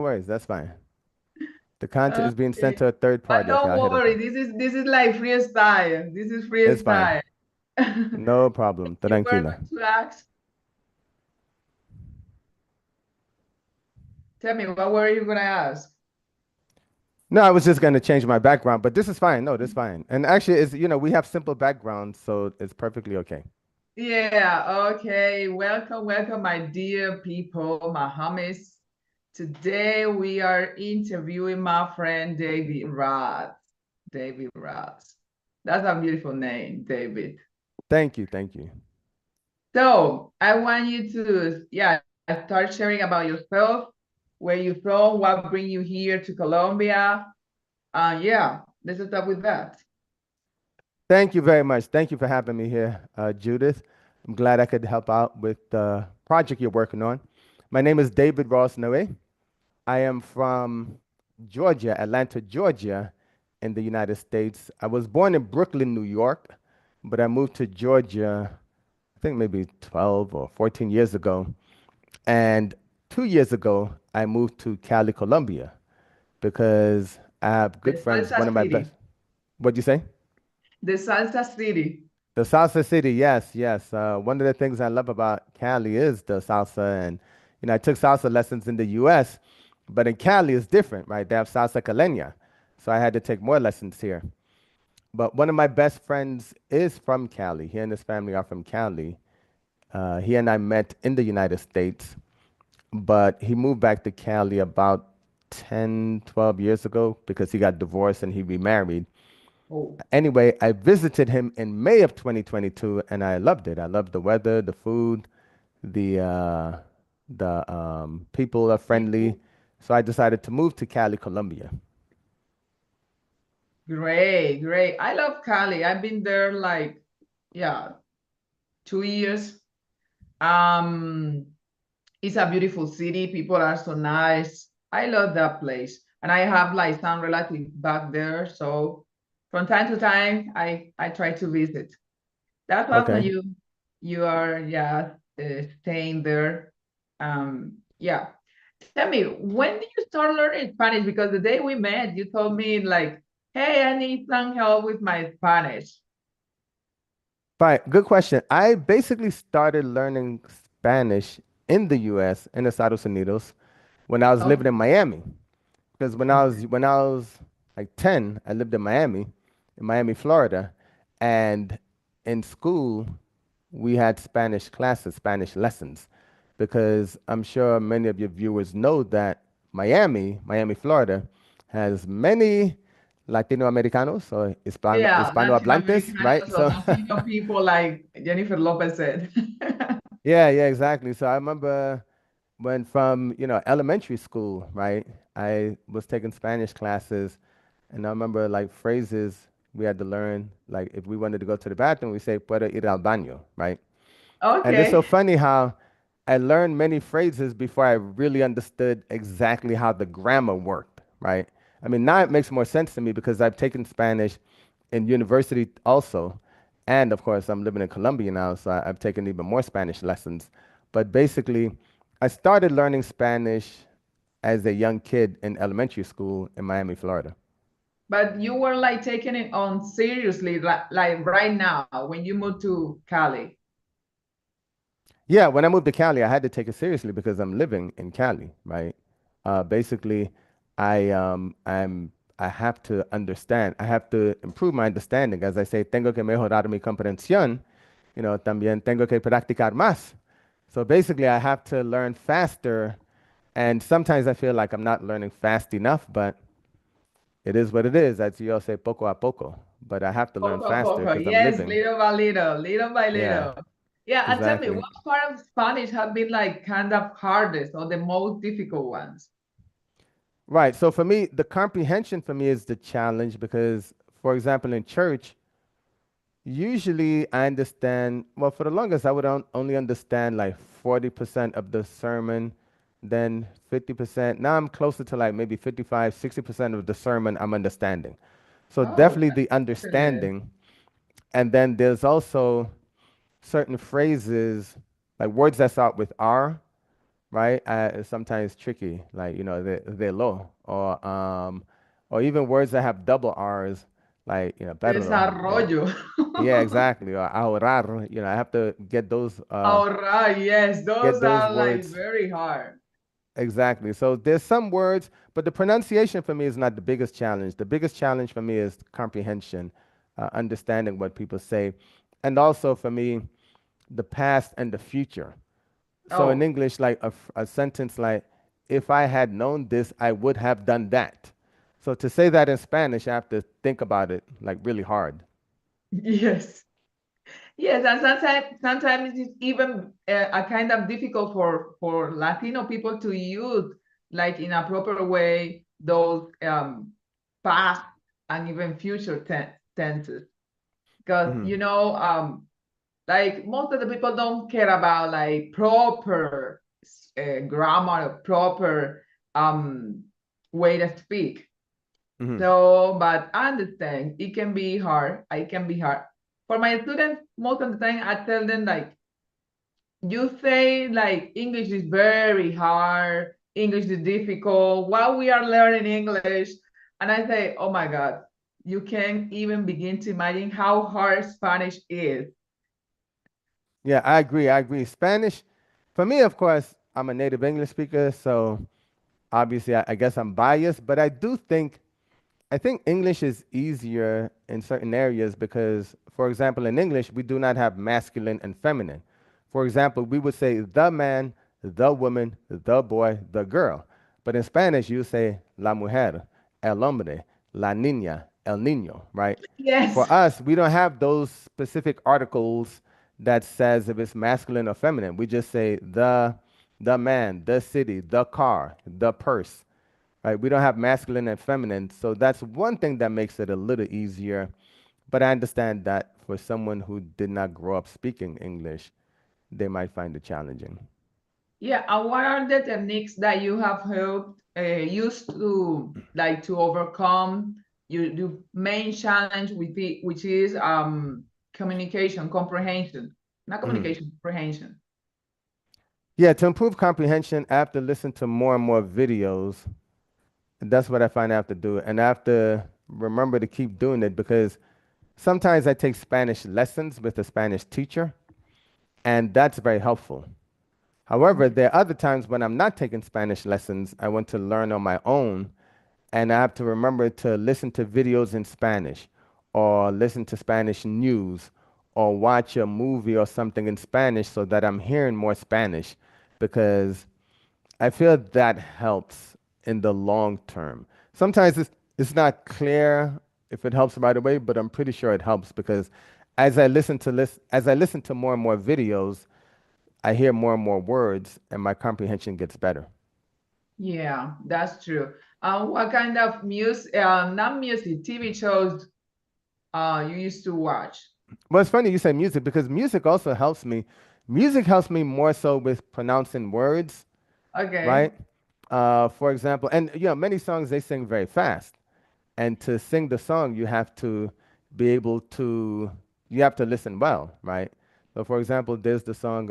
worries. That's fine. The content is being sent Okay. to a third But party. Okay, don't I'll hit worry, okay. this is like freestyle. This is It's fine. freestyle. No problem. You were Tranquila. going to ask, tell me, what were you gonna ask? No, I was just going to change my background, but this is fine. No, this is fine. And actually, we have simple backgrounds, so it's perfectly okay. Yeah, okay. Welcome, welcome, my dear people, my homies. Today we are interviewing my friend David Roth. David Roth. That's a beautiful name, David. Thank you. Thank you. So I want you to, yeah, start sharing about yourself, where you from, what bring you here to Colombia. Yeah, let's start with that. Thank you very much. Thank you for having me here, Judith. I'm glad I could help out with the project you're working on. My name is David Ross Noe. I am from Georgia, Atlanta, Georgia, in the United States. I was born in Brooklyn, New York, but I moved to Georgia, I think maybe 12 or 14 years ago. And 2 years ago, I moved to Cali, Colombia, because I have The good friends. One Salsa of my best. City. What'd you say? The Salsa City. The salsa city, yes, yes. One of the things I love about Cali is the salsa, and I took salsa lessons in the U.S., but in Cali it's different, right? They have salsa caleña, so I had to take more lessons here. But one of my best friends is from Cali. He and his family are from Cali. He and I met in the United States, but he moved back to Cali about 10, 12 years ago because he got divorced and he remarried. Oh, Anyway, I visited him in May of 2022 and I loved it. I loved the weather, the food, the people are friendly. people. So I decided to move to Cali, Colombia. Great, great. I love Cali. I've been there like, yeah, 2 years. Um, it's a beautiful city. People are so nice. I love that place. And I have like some relatives back there. So from time to time, I try to visit. That's awesome. Okay. You are, yeah, staying there. Yeah. Tell me, when did you start learning Spanish? Because the day we met, you told me like, hey, I need some help with my Spanish. Fine. Good question. I basically started learning Spanish in the US, in the Estados Unidos, when I was living Okay. in Miami. Because when I was Okay. when I was like 10, I lived in Miami, Florida, and in school we had Spanish classes, Spanish lessons, because I'm sure many of your viewers know that Miami, Florida, has many Latino Americanos or Yeah, Latin Hispanohablantes, right? Americanos or So Latino people, like Jennifer Lopez said. yeah, exactly. So I remember when from, elementary school, right? I was taking Spanish classes and I remember like phrases we had to learn, like if we wanted to go to the bathroom, we say puedo ir al baño, right? And it's so Okay. funny how I learned many phrases before I really understood exactly how the grammar worked, right? I mean, now it makes more sense to me because I've taken Spanish in university also. And of course, I'm living in Colombia now, so I've taken even more Spanish lessons. But basically, I started learning Spanish as a young kid in elementary school in Miami, Florida. But you were like taking it on seriously, like right now when you moved to Cali. Yeah, when I moved to Cali, I had to take it seriously because I'm living in Cali, right? Basically, I have to understand. I have to improve my understanding. As I say, tengo que mejorar mi comprensión. También tengo que practicar más. So basically, I have to learn faster. And sometimes I feel like I'm not learning fast enough, but it is what it is. As you all say, poco a poco. But I have to learn Poco a faster poco. because I'm Yes, living. little by little, little by Yeah, little. Yeah, and tell me, exactly. what part of Spanish have been like kind of hardest or the most difficult ones? Right. So for me, the comprehension for me is the challenge because, for example, in church, usually I understand, well, for the longest, I would only understand like 40% of the sermon, then 50%. Now I'm closer to like maybe 55, 60% of the sermon I'm understanding. So Oh, definitely the that's good. understanding. And then there's also certain phrases, like words that start with R. right? It's sometimes tricky, like they're low, or even words that have double R's, like perro. Desarrollo. Yeah, exactly. Or ahorrar. I have to All right, yes, get those those are like words very hard. exactly. So there's some words, but the pronunciation for me is not the biggest challenge. The biggest challenge for me is comprehension, understanding what people say, and also for me, the past and the future. So in Oh, English, like a sentence like, if I had known this, I would have done that. So to say that in Spanish, I have to think about it like really hard. yes. Yes, and sometimes it's even a kind of difficult for Latino people to use like in a proper way those past and even future tenses because Hmm. like most of the people don't care about like proper grammar or proper um way to speak. Hmm. So, but I understand it can be hard. It can be hard for my students. Most of the time, I tell them like you say like English is very hard, English is difficult while we are learning English. And I say, oh my God, you can't even begin to imagine how hard Spanish is. Yeah, I agree. I agree. Spanish, for me, of course, I'm a native English speaker, so obviously, I guess I'm biased, but I think English is easier in certain areas because, for example, in English, we do not have masculine and feminine. For example, we would say the man, the woman, the boy, the girl. But in Spanish, you say la mujer, el hombre, la niña, el niño, right? Yes. For us, we don't have those specific articles that says if it's masculine or feminine. We just say the man, the city, the car, the purse, right? We don't have masculine and feminine. So that's one thing that makes it a little easier. But I understand that for someone who did not grow up speaking English, they might find it challenging. Yeah. And what are the techniques that you have helped used to like to overcome your main challenge with it, which is communication, comprehension, not Mhm. communication, comprehension. Yeah, to improve comprehension, I have to listen to more and more videos. That's what I find I have to do. And I have to remember to keep doing it because sometimes I take Spanish lessons with a Spanish teacher, and that's very helpful. However, Okay. there are other times when I'm not taking Spanish lessons, I want to learn on my own, and I have to remember to listen to videos in Spanish or listen to Spanish news or watch a movie or something in Spanish so that I'm hearing more Spanish because I feel that helps in the long term. Sometimes it's not clear if it helps right away, but I'm pretty sure it helps because as I listen to more and more videos, I hear more and more words and my comprehension gets better. Yeah, that's true. What kind of music, not music, TV shows you used to watch? Well, it's funny you say music because music also helps me. Music helps me more so with pronouncing words, right? Okay. For example, and many songs they sing very fast. And to sing the song, be able to, you have to listen well, right? So, for example, there's the song,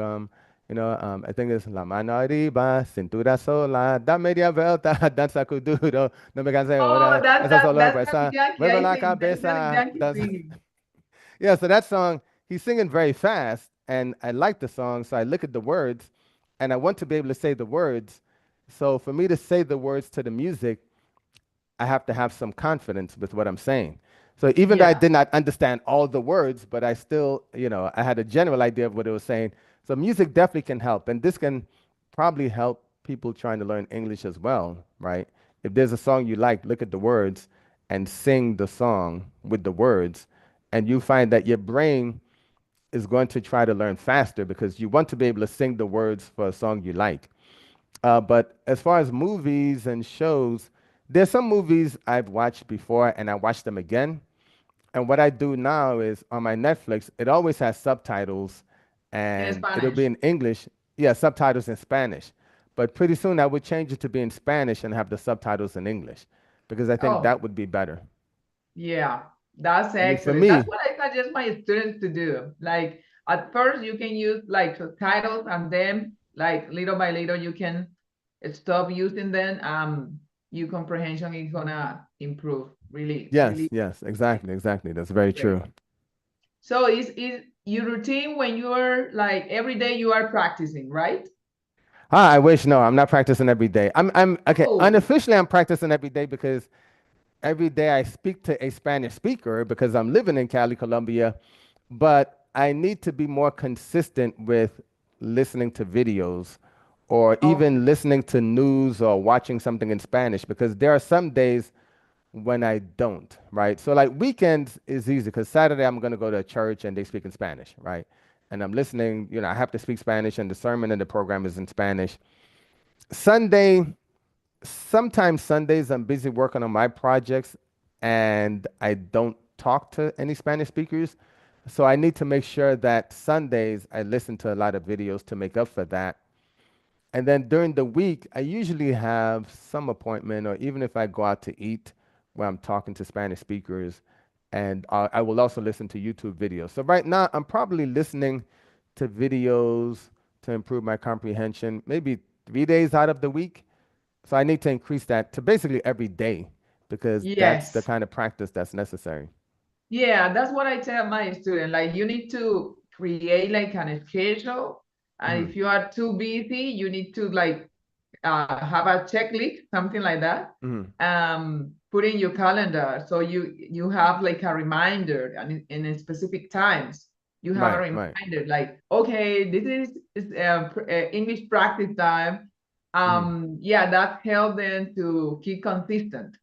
I think it's La mano arriba, cintura sola, da media vuelta, danza kuduro, no me canse Oh, ahora, esa solo that's Daddy empresa, Yankee. mueve I la think that's Daddy cabeza. Yankee singing. Yeah, so that song, he's singing very fast, and I like the song, so I look at the words, and I want to be able to say the words. So for me to say the words to the music, I have to have some confidence with what I'm saying. So even though I Yeah. did not understand all the words, but I still, I had a general idea of what it was saying. So music definitely can help, and this can probably help people trying to learn English as well, right? If there's a song you like, look at the words and sing the song with the words, and you find that your brain is going to try to learn faster because you want to be able to sing the words for a song you like. But as far as movies and shows, there's some movies I've watched before and I watch them again. And what I do now is on my Netflix, it always has subtitles In and it'll be Spanish. in English. Yeah, subtitles in Spanish. But pretty soon I would change it to be in Spanish and have the subtitles in English because I think Oh, that would be better. yeah. That's I mean, for excellent. That's me, what I suggest my students to do. Like at first you can use like subtitles and then like little by little you can stop using them, your comprehension is gonna improve really, Yes, really. yes, exactly, exactly. That's very Great. true. So is your routine when you're like every day you are practicing, right? Ah, I wish no, I'm not practicing every day. I'm okay. Oh, Unofficially, I'm practicing every day because every day I speak to a Spanish speaker because I'm living in Cali, Colombia. But I need to be more consistent with listening to videos or okay. even listening to news or watching something in Spanish because there are some days when I don't, right? So like weekends is easy because Saturday I'm going to go to a church and they speak in Spanish, right? And I'm listening, I have to speak Spanish and the sermon and the program is in Spanish. Sunday, sometimes Sundays I'm busy working on my projects and I don't talk to any Spanish speakers. So I need to make sure that Sundays I listen to a lot of videos to make up for that. And then during the week, I usually have some appointment, or even if I go out to eat where I'm talking to Spanish speakers, and I will also listen to YouTube videos. So right now, I'm probably listening to videos to improve my comprehension, maybe 3 days out of the week. So I need to increase that to basically every day because that's the Yes. kind of practice that's necessary. Yeah, that's what I tell my student. Like you need to create like an schedule. And Hmm. if you are too busy, you need to like have a checklist, something like that. Hmm. Put in your calendar so you have like a reminder, and in specific times you have a Right, right. reminder like, okay, is English practice time. Hmm. Yeah, that helps them to keep consistent.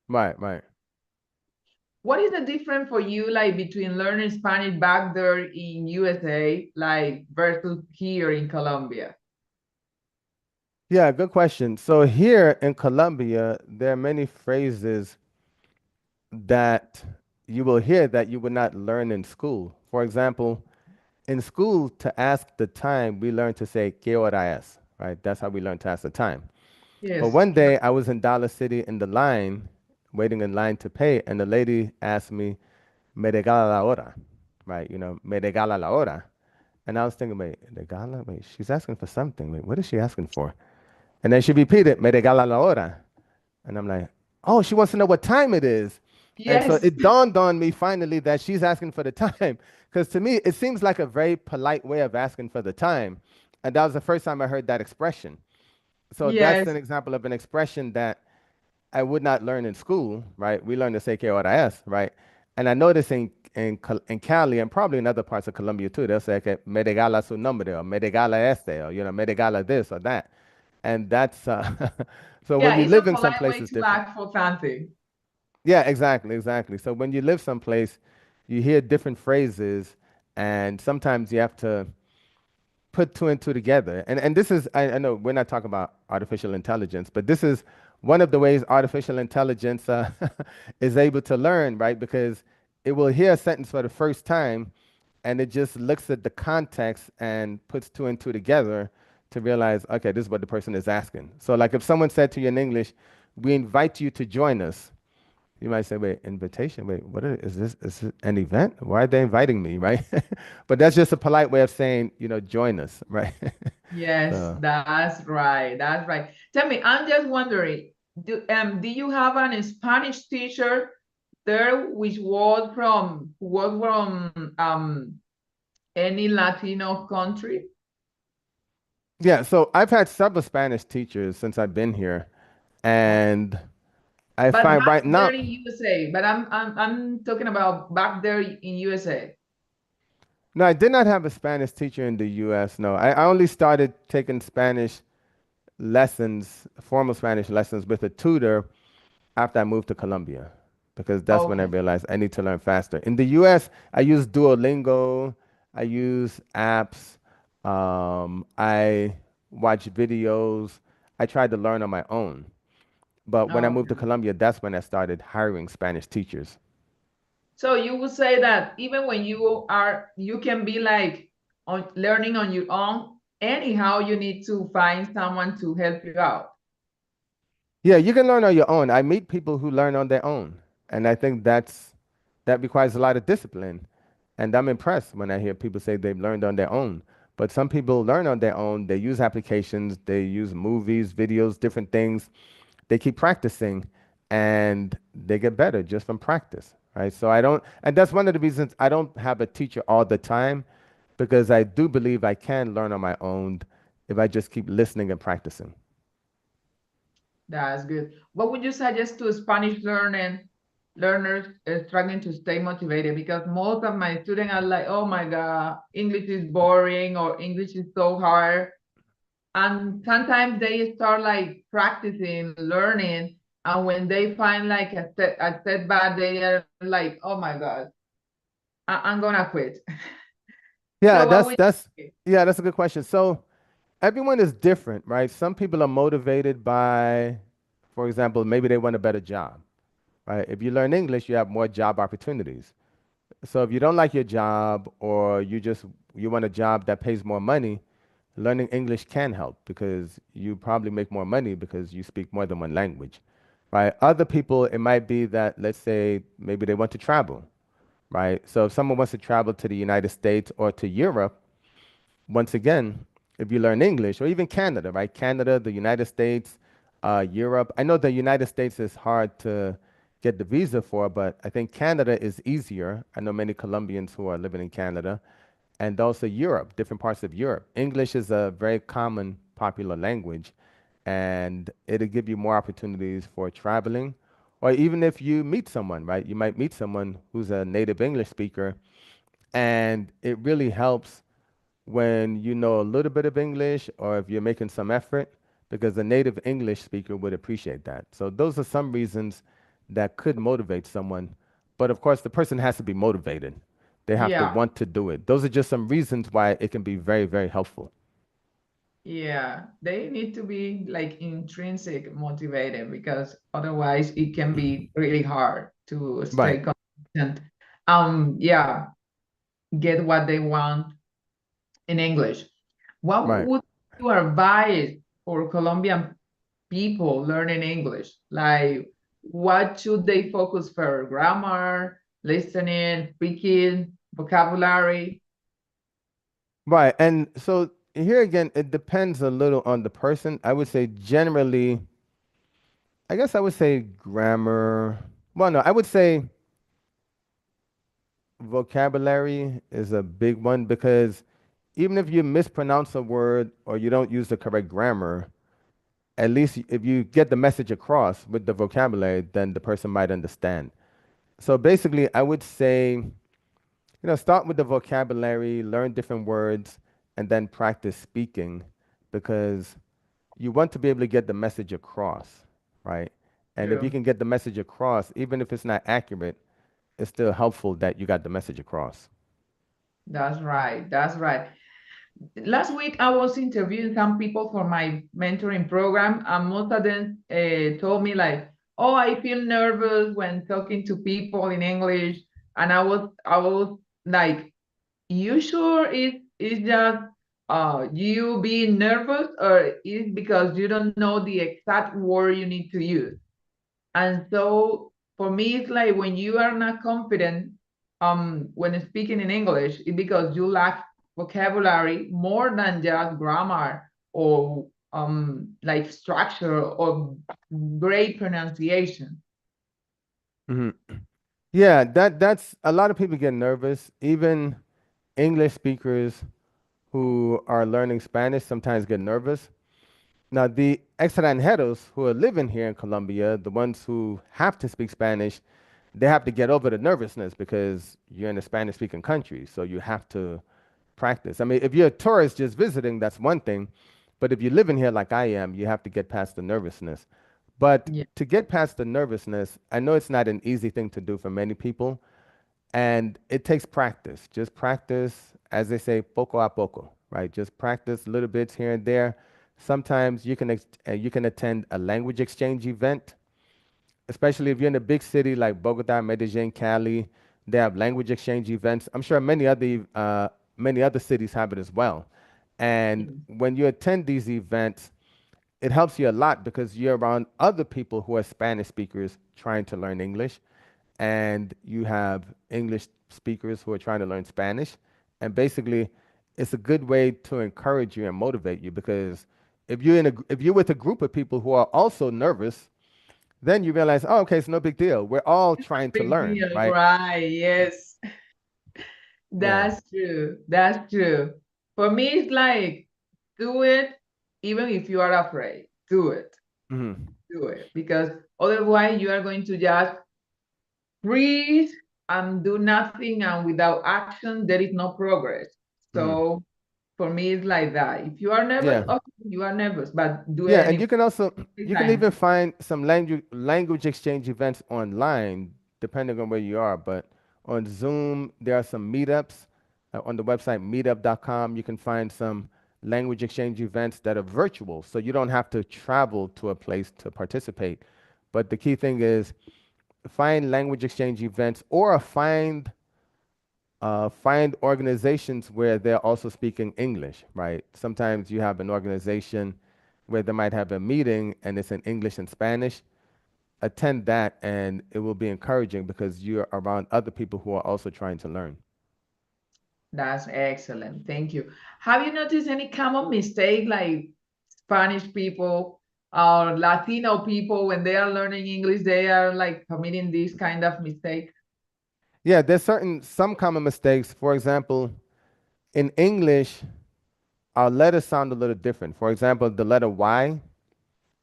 Right, right. What is the difference for you, like between learning Spanish back there in USA, like versus here in Colombia? Yeah, good question. So here in Colombia, there are many phrases that you will hear that you would not learn in school. For example, in school, to ask the time, we learn to say "qué hora es," right? That's how we learn to ask the time. But Yes. one day I was in Dollar City in the line, waiting in line to pay, and the lady asked me, "Me regala la hora," right? "Me regala la hora." And I was thinking, wait, regala? Wait, she's asking for something. Wait, what is she asking for? And then she repeated, "Me regala la hora." And I'm like, oh, she wants to know what time it is. And so Yes. it dawned on me finally that she's asking for the time. Because to me, it seems like a very polite way of asking for the time. And that was the first time I heard that expression. So that's Yes. an example of an expression that I would not learn in school, right? We learn to say que hora es, right? And I noticed in Cali and probably in other parts of Colombia too, they'll say, que me regala su nombre, or me regala este, or, me regala this or that. And that's, so when Yeah, you it's a live in some polite place, way it's to different. ask for something. Yeah, exactly, exactly. So when you live someplace, you hear different phrases, and sometimes you have to put two and two together. And this is, I know we're not talking about artificial intelligence, but this is one of the ways artificial intelligence is able to learn, right? Because it will hear a sentence for the first time, and it just looks at the context and puts two and two together to realize, okay, this is what the person is asking. So, like if someone said to you in English, "We invite you to join us," you might say, wait, invitation? Wait, is this? Is it an event? Why are they inviting me, right? But that's just a polite way of saying, join us, right? Yes, So, that's right. That's right. Tell me, I'm just wondering, do you have an Spanish teacher there which was from any Latino country? yeah, so I've had several Spanish teachers since I've been here, Okay. and I But find back right there now, in USA, but I'm talking about back there in USA. no, I did not have a Spanish teacher in the US. No, I only started taking Spanish lessons, formal Spanish lessons with a tutor after I moved to Colombia because that's when I Okay. realized I need to learn faster. In the US, I use Duolingo, I use apps, I watch videos. I tried to learn on my own. But when I moved to Okay. Colombia, that's when I started hiring Spanish teachers. So you would say that even when you can be like on learning on your own, anyhow, you need to find someone to help you out. Yeah, you can learn on your own. I meet people who learn on their own, and I think that requires a lot of discipline. And I'm impressed when I hear people say they've learned on their own. But some people learn on their own. They use applications, they use movies, videos, different things. They keep practicing and they get better just from practice, right? So I don't, and that's one of the reasons I don't have a teacher all the time because I do believe I can learn on my own if I just keep listening and practicing. That's good. What would you suggest to Spanish learners struggling to stay motivated? Because most of my students are like, "Oh my God, English is boring," or "English is so hard." And sometimes they start like practicing, learning, and when they find like a setback, they are like, "Oh my God, I'm gonna quit." Yeah, So what that's would that's you say? yeah, that's a good question. So everyone is different, right? Some people are motivated by, for example, maybe they want a better job, right? If you learn English, you have more job opportunities. So if you don't like your job or you want a job that pays more money, learning English can help because you probably make more money because you speak more than one language, right? Other people, it might be that, let's say, maybe they want to travel, right? So if someone wants to travel to the United States or to Europe, once again, if you learn English or even Canada, right? Canada, the United States, Europe. I know the United States is hard to get the visa for, but I think Canada is easier. I know many Colombians who are living in Canada and also Europe, different parts of Europe. English is a very common, popular language, and it'll give you more opportunities for traveling. Or even if you meet someone, right? You might meet someone who's a native English speaker, and it really helps when you know a little bit of English or if you're making some effort, because a native English speaker would appreciate that. So those are some reasons that could motivate someone. But of course, the person has to be motivated. They have to Yeah, want to do it. Those are just some reasons why it can be very, very helpful. yeah. They need to be like intrinsic motivated because otherwise it can be really hard to Right, stay consistent. Yeah, get what they want in English. What right. would you advise for Colombian people learning English? Like, what should they focus for? Grammar, listening, speaking, vocabulary? Right. And so here again, it depends a little on the person. I would say generally, I guess I would say grammar. Well, no, I would say vocabulary is a big one because even if you mispronounce a word or you don't use the correct grammar, at least if you get the message across with the vocabulary, then the person might understand. So basically, I would say, start with the vocabulary, learn different words, and then practice speaking because you want to be able to get the message across, right? And if you True. can get the message across, even if it's not accurate, it's still helpful that you got the message across. That's right. That's right. Last week, I was interviewing some people for my mentoring program, and most of them told me like, "Oh, I feel nervous when talking to people in English," and I was like, "You sure it's just you being nervous, or is because you don't know the exact word you need to use?" And so for me, it's like when you are not confident when speaking in English, it's because you lack vocabulary more than just grammar or like structure or great pronunciation. Mhm. Yeah, that's a lot of people get nervous. Even English speakers who are learning Spanish sometimes get nervous. Now, the extranjeros who are living here in Colombia, the ones who have to speak Spanish, they have to get over the nervousness because you're in a Spanish speaking country. So you have to practice. I mean, if you're a tourist just visiting, that's one thing. But if you live in here like I am, you have to get past the nervousness. But Yeah. to get past the nervousness, I know it's not an easy thing to do for many people. And it takes practice. Just practice, as they say, poco a poco, right? Just practice little bits here and there. Sometimes you can attend a language exchange event, especially if you're in a big city like Bogota, Medellin, Cali. They have language exchange events. I'm sure many other cities have it as well. And Yeah. when you attend these events, it helps you a lot because you're around other people who are Spanish speakers trying to learn English, and you have English speakers who are trying to learn Spanish. And basically, it's a good way to encourage you and motivate you because if you're with a group of people who are also nervous, then you realize, oh, okay, it's no big deal. We're all trying to Big learn, deal, right? right? Yes, Yeah. that's true. That's true. For me, it's like do it, even if you are afraid. Do it. Hmm. Do it. Because otherwise you are going to just breathe and do nothing, and without action, there is no progress. Hmm. So for me, it's like that. If you are nervous, Yeah. okay, you are nervous, but do it Yeah, and anyway. you can Time. even find some language exchange events online, depending on where you are. But on Zoom, there are some meetups. On the website meetup.com, you can find some language exchange events that are virtual, so you don't have to travel to a place to participate. But the key thing is find language exchange events or find organizations where they're also speaking English, right? Sometimes you have an organization where they might have a meeting and it's in English and Spanish. Attend that and it will be encouraging because you're around other people who are also trying to learn. That's excellent. Thank you. Have you noticed any common mistake like Spanish people or Latino people when they are learning English, they are like committing this kind of mistake? Yeah, there's some common mistakes. For example, in English, our letters sound a little different. For example, the letter Y,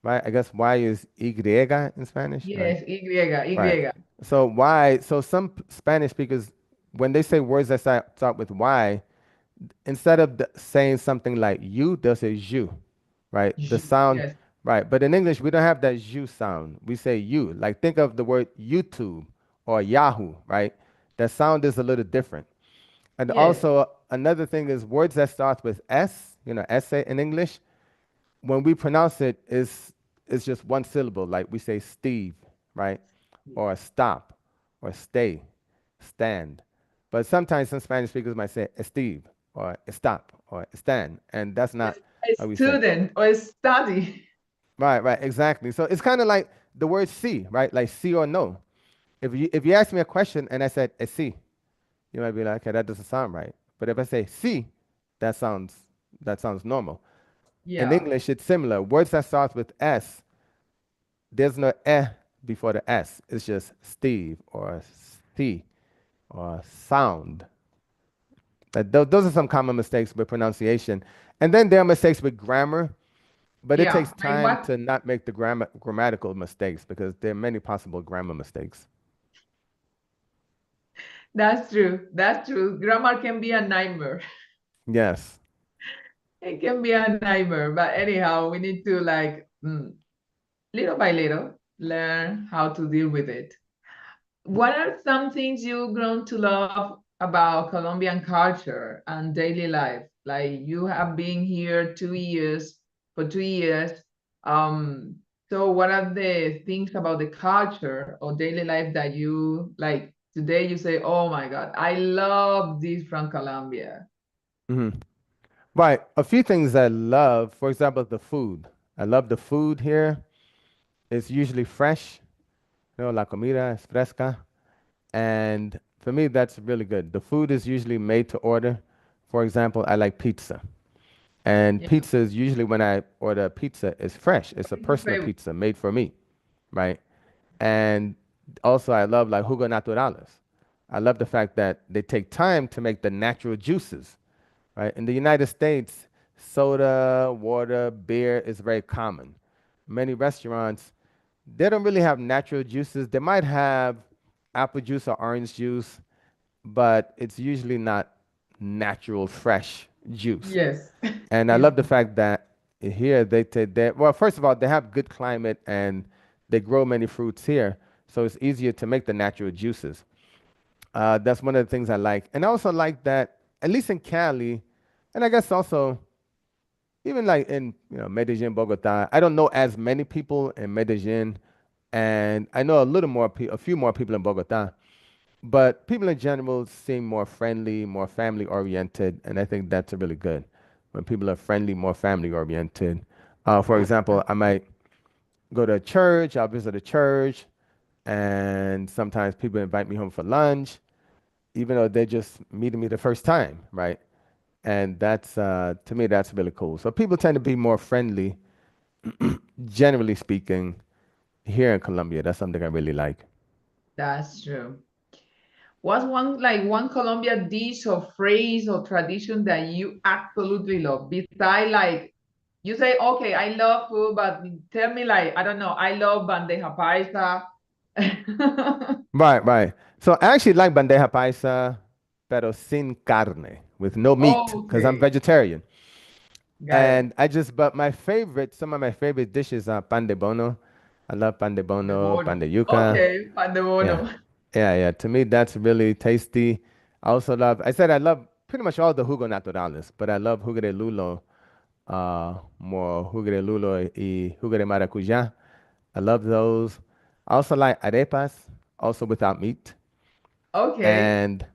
right? I guess Y is Y in Spanish, right? Yes, Right. Y. So Y, so some Spanish speakers, when they say words that start with Y, instead of saying something like you, they'll say you, right? The sound, Yes, right? But in English, we don't have that you sound. We say you. Like think of the word YouTube or Yahoo, right? That sound is a little different. And yes, also another thing is words that start with S, essay in English, when we pronounce it is just one syllable. Like we say Steve, right? Or stop, or stay, stand. But sometimes some Spanish speakers might say Steve, or stop, or stand, and that's not a how we say it. student or a study. Right, right, exactly. So it's kind of like the word see, right? Like see or no. If you ask me a question and I said see, you might be like, okay, that doesn't sound right. But if I say see, that sounds that sounds normal. In Yeah, English, it's similar. Words that start with S, there's no before the S. It's just Steve or C or sound. Those are some common mistakes with pronunciation. And then there are mistakes with grammar, but it yeah. takes Like time what? to not make the grammatical mistakes because there are many possible grammar mistakes. That's true. That's true. Grammar can be a nightmare. Yes. It can be a nightmare. But anyhow, we need to like little by little learn how to deal with it. What are some things you've grown to love about Colombian culture and daily life? Like you have been here 2 years, for 2 years. Um, so what are the things about the culture or daily life that you like today you say, oh my God, I love this from Colombia. Hmm. Right. A few things I love, for example, the food. I love the food here. It's usually fresh. La comida es fresca. And for me, that's really good. The food is usually made to order. For example, I like pizza. And Yeah. pizza is usually when I order a pizza, it's fresh. It's a What is your personal favorite? pizza made for me, right? And also, I love like jugo naturales. I love the fact that they take time to make the natural juices, right? In the United States, soda, water, beer is very common. Many restaurants, they don't really have natural juices. They might have apple juice or orange juice, but it's usually not natural, fresh juice. Yes. And I It's love the fact that here they take that. Well, first of all, they have good climate and they grow many fruits here, so it's easier to make the natural juices. That's one of the things I like, and I also like that at least in Cali, and I guess also even like in Medellin, Bogota. I don't know as many people in Medellin, and I know a few more people in Bogota. But people in general seem more friendly, more family oriented, and I think that's really good. When people are friendly, more family oriented. For example, I might go to a church, I'll visit a church, and sometimes people invite me home for lunch, even though they're just meeting me the first time, right? And that's to me that's really cool. So people tend to be more friendly, generally speaking, here in Colombia. That's something I really like. That's true. What's one Colombia dish or phrase or tradition that you absolutely love? Besides, like you say, okay, I love food, but tell me, like, I don't know, I love bandeja paisa. Right, right. So I actually like bandeja paisa, pero sin carne, with no meat, because I'm Okay, vegetarian. got it. And but my favorite, some of my favorite dishes are pan de bono. I love pan de Pan de bono, pan bono. de yuca. Okay, pan de Yeah. bono. Yeah, yeah. To me, that's really tasty. I said I love pretty much all the jugo naturales, but I love jugo de lulo, more jugo de lulo y jugo de maracujá. I love those. I also like arepas, also without meat. Okay, And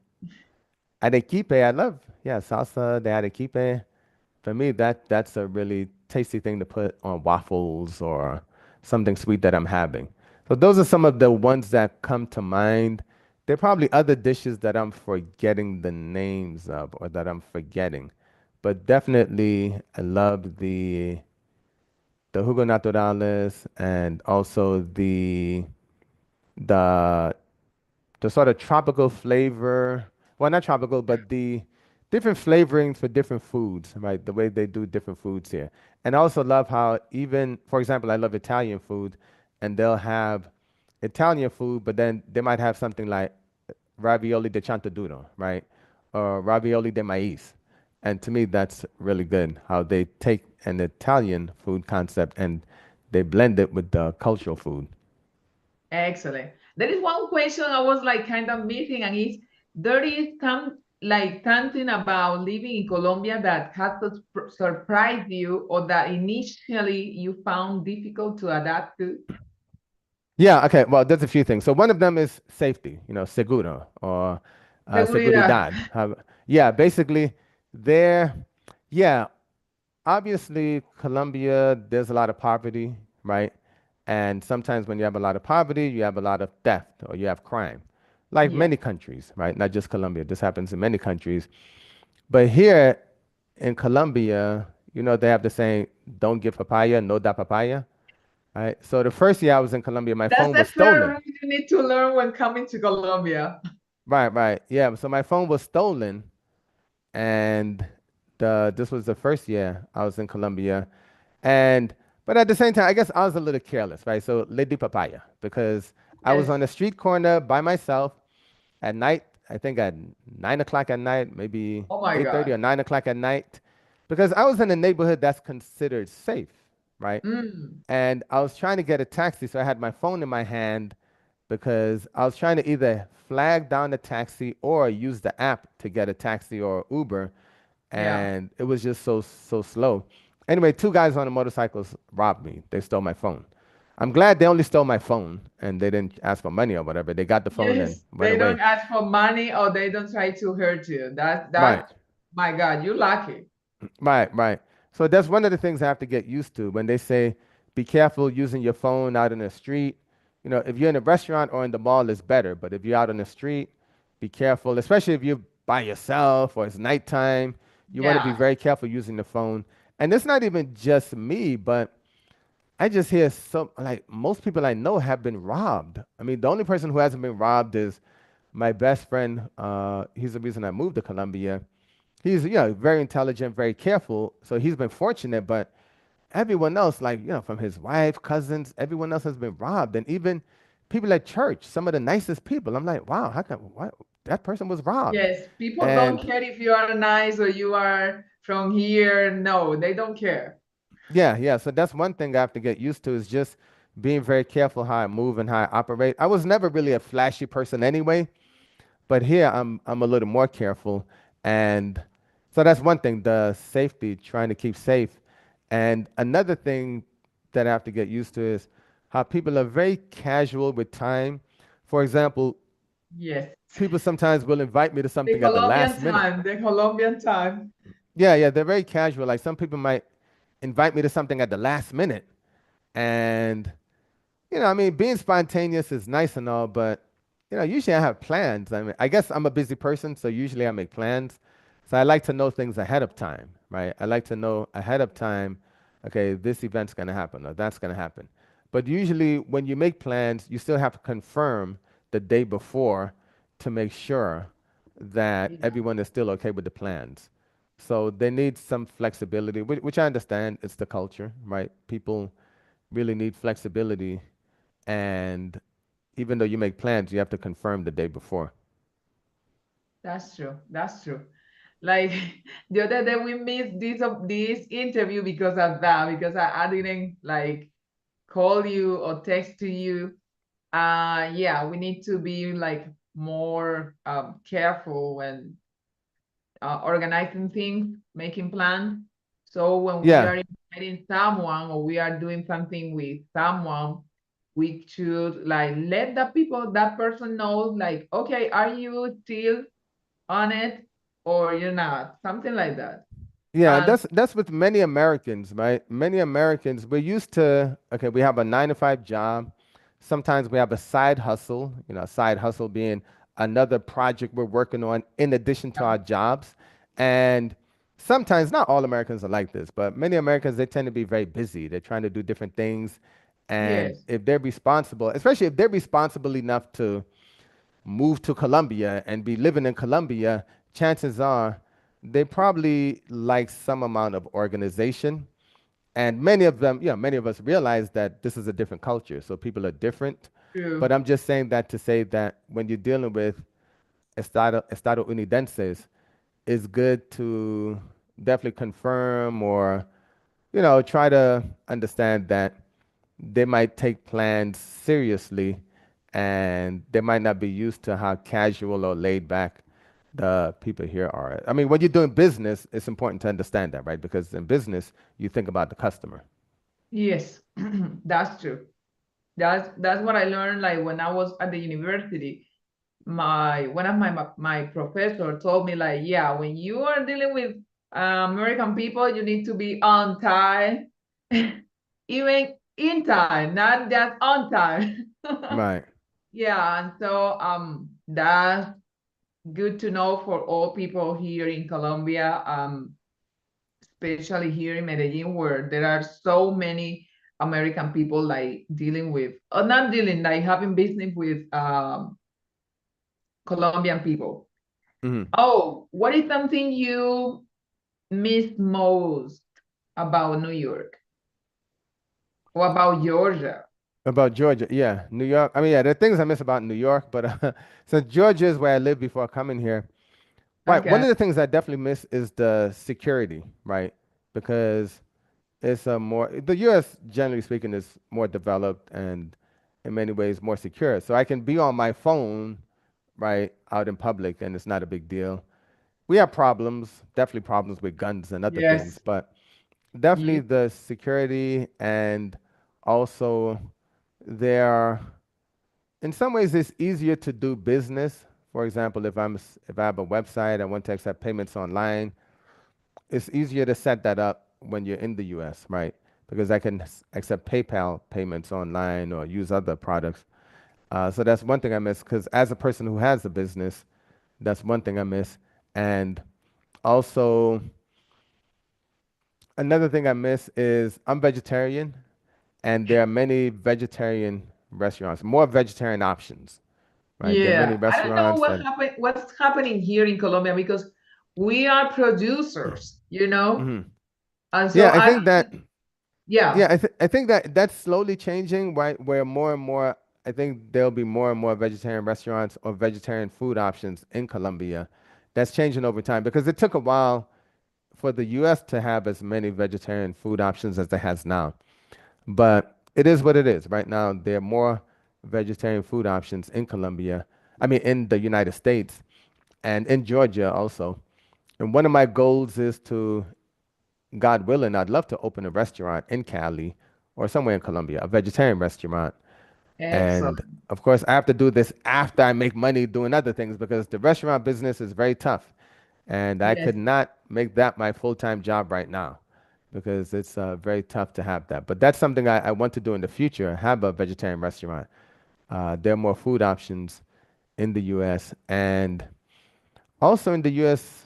arequipe, I love. Yeah, salsa de arequipe. For me, that's a really tasty thing to put on waffles or something sweet that I'm having. So those are some of the ones that come to mind. There are probably other dishes that I'm forgetting the names of or that I'm forgetting. But definitely I love the jugo naturales and also the the sort of tropical flavor. Well, not tropical, but the different flavorings for different foods, right? The way they do different foods here. And I also love how even, for example, I love Italian food, and they'll have Italian food, but then they might have something like ravioli de chantaduno, right? Or ravioli de maíz. And to me, that's really good how they take an Italian food concept and they blend it with the cultural food. excellent. There is one question I was like kind of missing, and it's there is something about living in Colombia that has surprised you or that initially you found difficult to adapt to? Yeah, okay. Well, there's a few things. So one of them is safety, seguro or Seguridad. seguridad. Yeah, basically, there, yeah, obviously, Colombia, there's a lot of poverty, right? And sometimes when you have a lot of poverty, you have a lot of theft or you have crime, like Yeah. many countries, right? Not just Colombia. This happens in many countries. But here in Colombia, they have the saying, don't give papaya, no da papaya. Right. So the first year I was in Colombia, my That's phone the was first stolen. rule you need to learn when coming to Colombia. Right, right. Yeah. So my phone was stolen, and this was the first year I was in Colombia, and but at the same time, I guess I was a little careless, right? So le di papaya because I was Yes. on a street corner by myself at night. I think at 9 o'clock at night, maybe Oh my 8:30 God. or 9 o'clock at night, because I was in a neighborhood that's considered safe, right? Mm. And I was trying to get a taxi, so I had my phone in my hand because I was trying to either flag down the taxi or use the app to get a taxi or Uber, Yeah. and it was just so slow. Anyway, two guys on the motorcycles robbed me. They stole my phone. I'm glad they only stole my phone and they didn't ask for money or whatever. They got the phone and Yes. went They away. don't ask for money or they don't try to hurt you. Right. My God, you're lucky. Right, right. So that's one of the things I have to get used to when they say be careful using your phone out in the street. If you're in a restaurant or in the mall, it's better. But if you're out on the street, be careful, especially if you're by yourself or it's nighttime. You want to be Yeah. very careful using the phone. And it's not even just me, but I just hear like most people I know have been robbed. I mean, the only person who hasn't been robbed is my best friend. He's the reason I moved to Colombia. He's, very intelligent, very careful. So he's been fortunate, but everyone else, like, from his wife, cousins, everyone else has been robbed. And even people at church, some of the nicest people. I'm like, wow, how come why, that person was robbed? Yes. People don't And care if you are nice or you are from here. No, they don't care. yeah, yeah. So that's one thing I have to get used to is just being very careful how I move and how I operate. I was never really a flashy person anyway. But here I'm a little more careful. And so that's one thing, the safety, trying to keep safe. And another thing that I have to get used to is how people are very casual with time. For example, Yes. people sometimes will invite me to The something at the Colombian last minute. time, the Colombian time. Yeah, yeah, they're very casual. Like some people might invite me to something at the last minute. And I mean, being spontaneous is nice and all, but usually I have plans. I mean, I guess I'm a busy person, so usually I make plans. So I like to know things ahead of time, right? I like to know ahead of time, okay, this event's going to happen or that's going to happen. But usually when you make plans, you still have to confirm the day before to make sure that Yeah, everyone is still okay with the plans. So they need some flexibility, which I understand. It's the culture, right? People really need flexibility. And even though you make plans, you have to confirm the day before. that's true. That's true. Like the other day we missed this interview because of that, because I didn't like call you or text to you. Yeah, we need to be like more careful when organizing things, making plans. So when we Yeah. are inviting someone or we are doing something with someone, we should like let that person know, like, okay, are you still on it or you're not? Something like that. Yeah, And that's with many Americans, right? Many Americans, we're used to, okay, we have a 9 to 5 job. Sometimes we have a side hustle, a side hustle being another project we're working on in addition to our jobs. And sometimes, not all Americans are like this, but many Americans, they tend to be very busy. They're trying to do different things. And yes, if they're responsible, especially if they're responsible enough to move to Colombia and be living in Colombia, chances are they probably like some amount of organization. And many of them, many of us realize that this is a different culture. So people are different. But true. I'm just saying that to say that when you're dealing with estadounidenses, it's good to definitely confirm or, try to understand that they might take plans seriously and they might not be used to how casual or laid back the people here are. I mean, when you're doing business, it's important to understand that, right? Because in business, you think about the customer. Yes, that's true. That's what I learned like when I was at the university. My one of my professor told me like, yeah, when you are dealing with American people, you need to be on time, even in time, not just on time. Right. Yeah, and so that's good to know for all people here in Colombia, especially here in Medellin, where there are so many American people like dealing with, or not dealing, like having business with Colombian people. Hmm. Oh, what is something you miss most about New York or about Georgia? About Georgia, yeah, New York. I mean, yeah, there are things I miss about New York, but since Georgia is where I lived before coming here, right, one Okay. of the things I definitely miss is the security, right? Because it's the U.S. generally speaking is more developed and in many ways more secure. So I can be on my phone, right, out in public, and it's not a big deal. We have problems, definitely problems with guns and other things, Yes. but definitely You, the security and also there, in some ways, it's easier to do business. For example, if I have a website, I want to accept payments online, it's easier to set that up when you're in the US, right? Because I can accept PayPal payments online or use other products. So that's one thing I miss because as a person who has a business, that's one thing I miss. And also, another thing I miss is I'm vegetarian and there are many vegetarian restaurants, more vegetarian options, right? There are many yeah. I don't know restaurants that, what's happening here in Colombia because we are producers, Mhm. and so Yeah, I I think don't, that yeah. Yeah, I think that that's slowly changing, right? Where more and more, I think there'll be more and more vegetarian restaurants or vegetarian food options in Colombia. That's changing over time because it took a while for the US to have as many vegetarian food options as it has now. But it is what it is. Right now, there are more vegetarian food options in Colombia, I mean, in the United States and in Georgia also. And one of my goals is to God willing, I'd love to open a restaurant in Cali or somewhere in Colombia, a vegetarian restaurant. Excellent. And of course, I have to do this after I make money doing other things because the restaurant business is very tough. And I Yes. could not make that my full-time job right now because it's very tough to have that. But that's something I want to do in the future, have a vegetarian restaurant. There are more food options in the US. And also in the US,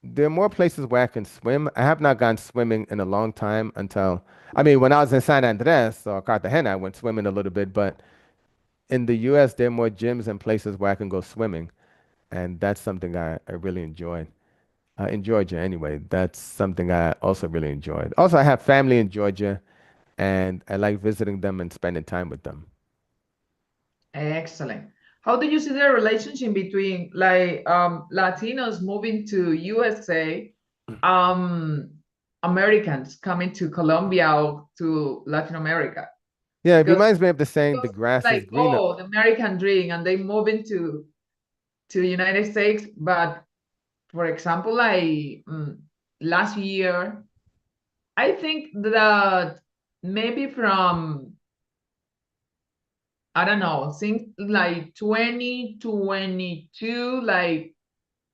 there are more places where I can swim. I have not gone swimming in a long time until, I mean, when I was in San Andres or Cartagena, I went swimming a little bit, but in the US, there are more gyms and places where I can go swimming. And that's something I really enjoyed. In Georgia, anyway. That's something I also really enjoyed. Also, I have family in Georgia, and I like visiting them and spending time with them. Excellent. How do you see the relationship between like Latinos moving to USA, um, Americans coming to Colombia or to Latin America? Yeah, it Because reminds me of the saying, the it's grass is like, greener. oh, the American dream, and they move into to the United States. But for example, like last year, I think that maybe from I don't know, since like 2022, like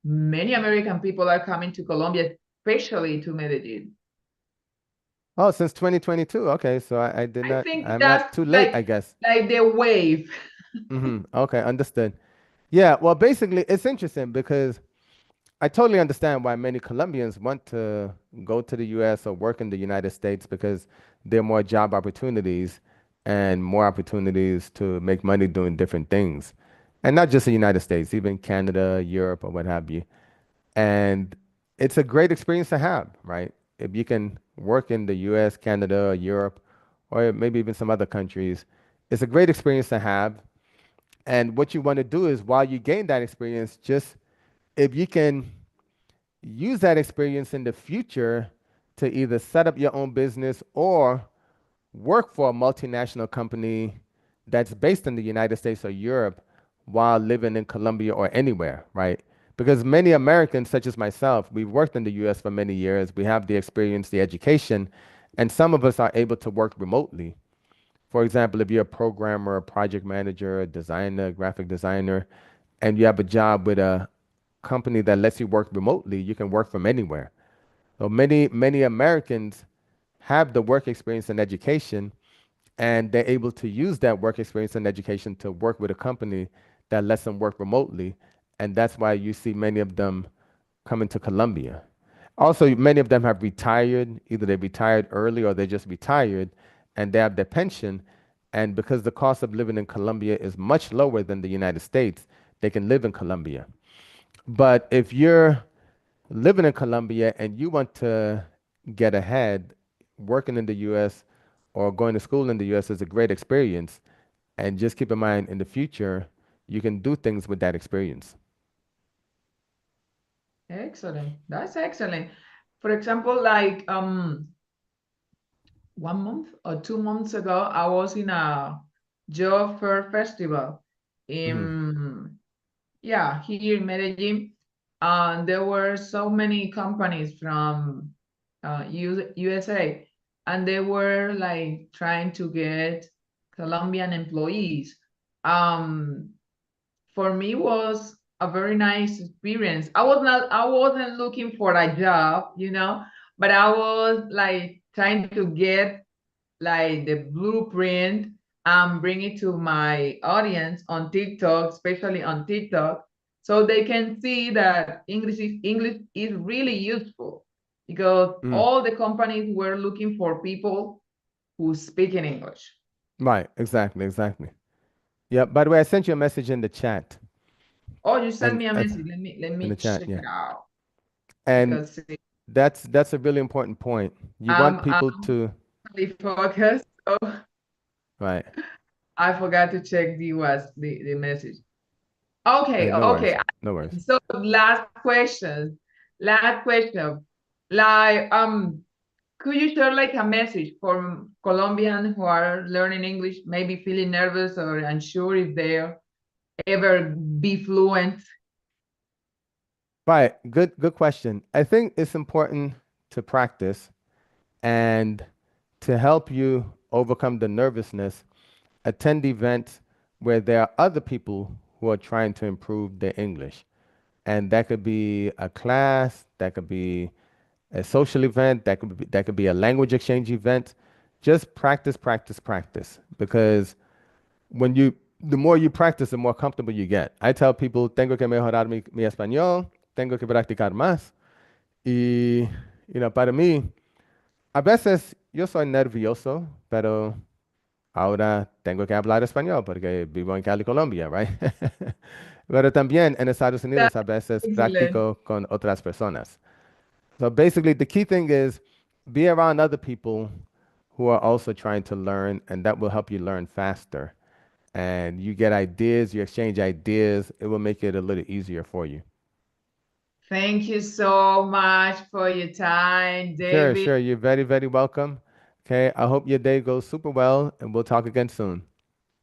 many American people are coming to Colombia, especially to Medellin. Oh, since 2022. Okay, so I think I'm not that's too late, I guess. like the wave. Okay, understood. Yeah, well, basically, it's interesting because I totally understand why many Colombians want to go to the US or work in the United States because there are more job opportunities and more opportunities to make money doing different things. And not just the United States, even Canada, Europe, or what have you. And it's a great experience to have, right? If you can work in the US, Canada, or Europe, or maybe even some other countries, it's a great experience to have. And what you want to do is while you gain that experience, just if you can use that experience in the future to either set up your own business or work for a multinational company that's based in the United States or Europe while living in Colombia or anywhere, right? Because many Americans, such as myself, we've worked in the US for many years. We have the experience, the education, and some of us are able to work remotely. For example, if you're a programmer, a project manager, a designer, graphic designer, and you have a job with a company that lets you work remotely, you can work from anywhere. So many Americans have the work experience and education, and they're able to use that work experience and education to work with a company that lets them work remotely. And that's why you see many of them coming to Colombia. Also, many of them have retired. Either they retired early or they just retired and they have their pension. And because the cost of living in Colombia is much lower than the United States, they can live in Colombia. But if you're living in Colombia and you want to get ahead, working in the US or going to school in the US is a great experience. And just keep in mind in the future, you can do things with that experience. Excellent. That's excellent. For example, like 1 month or 2 months ago, I was in a job fair festival Hmm. in yeah, here in Medellin. And there were so many companies from USA, and they were like trying to get Colombian employees. Um, for me was a very nice experience. I wasn't looking for a job, but I was like trying to get like the blueprint and bring it to my audience on TikTok, especially on TikTok, so they can see that English is really useful because Mm. all the companies were looking for people who speak in English. Right, exactly, exactly. Yeah, by the way, I sent you a message in the chat Oh, you sent and me a message. Let me let in the me chat, check yeah. it out And because see, that's a really important point. You want I'm people to, really focused. Oh, right. I forgot to check the message. Hey, Okay, no worries. okay. No worries. So last question. Last question. Like, could you share like a message for Colombians who are learning English, maybe feeling nervous or unsure if they'll ever be fluent? Right. Good question. I think it's important to practice and to help you overcome the nervousness, attend events where there are other people who are trying to improve their English. And that could be a class, that could be a social event, that could be a language exchange event. Just practice, practice, practice. Because the more you practice, the more comfortable you get. I tell people, tengo que mejorar mi español, tengo que practicar más. Y, para mí, a veces yo soy nervioso, pero ahora tengo que hablar español porque vivo en Cali, Colombia, right? Pero también en Estados That's Unidos a veces excellent. practico con otras personas. So basically, the key thing is be around other people who are also trying to learn, and that will help you learn faster. And you get ideas, you exchange ideas, it will make it a little easier for you. Thank you so much for your time, Sure, David. sure. You're very, very welcome. Okay. I hope your day goes super well, and we'll talk again soon.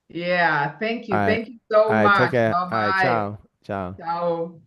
Yeah, thank All you. right. Thank you so All right. Take much. care. All right. Bye-bye. Ciao. Ciao. Ciao.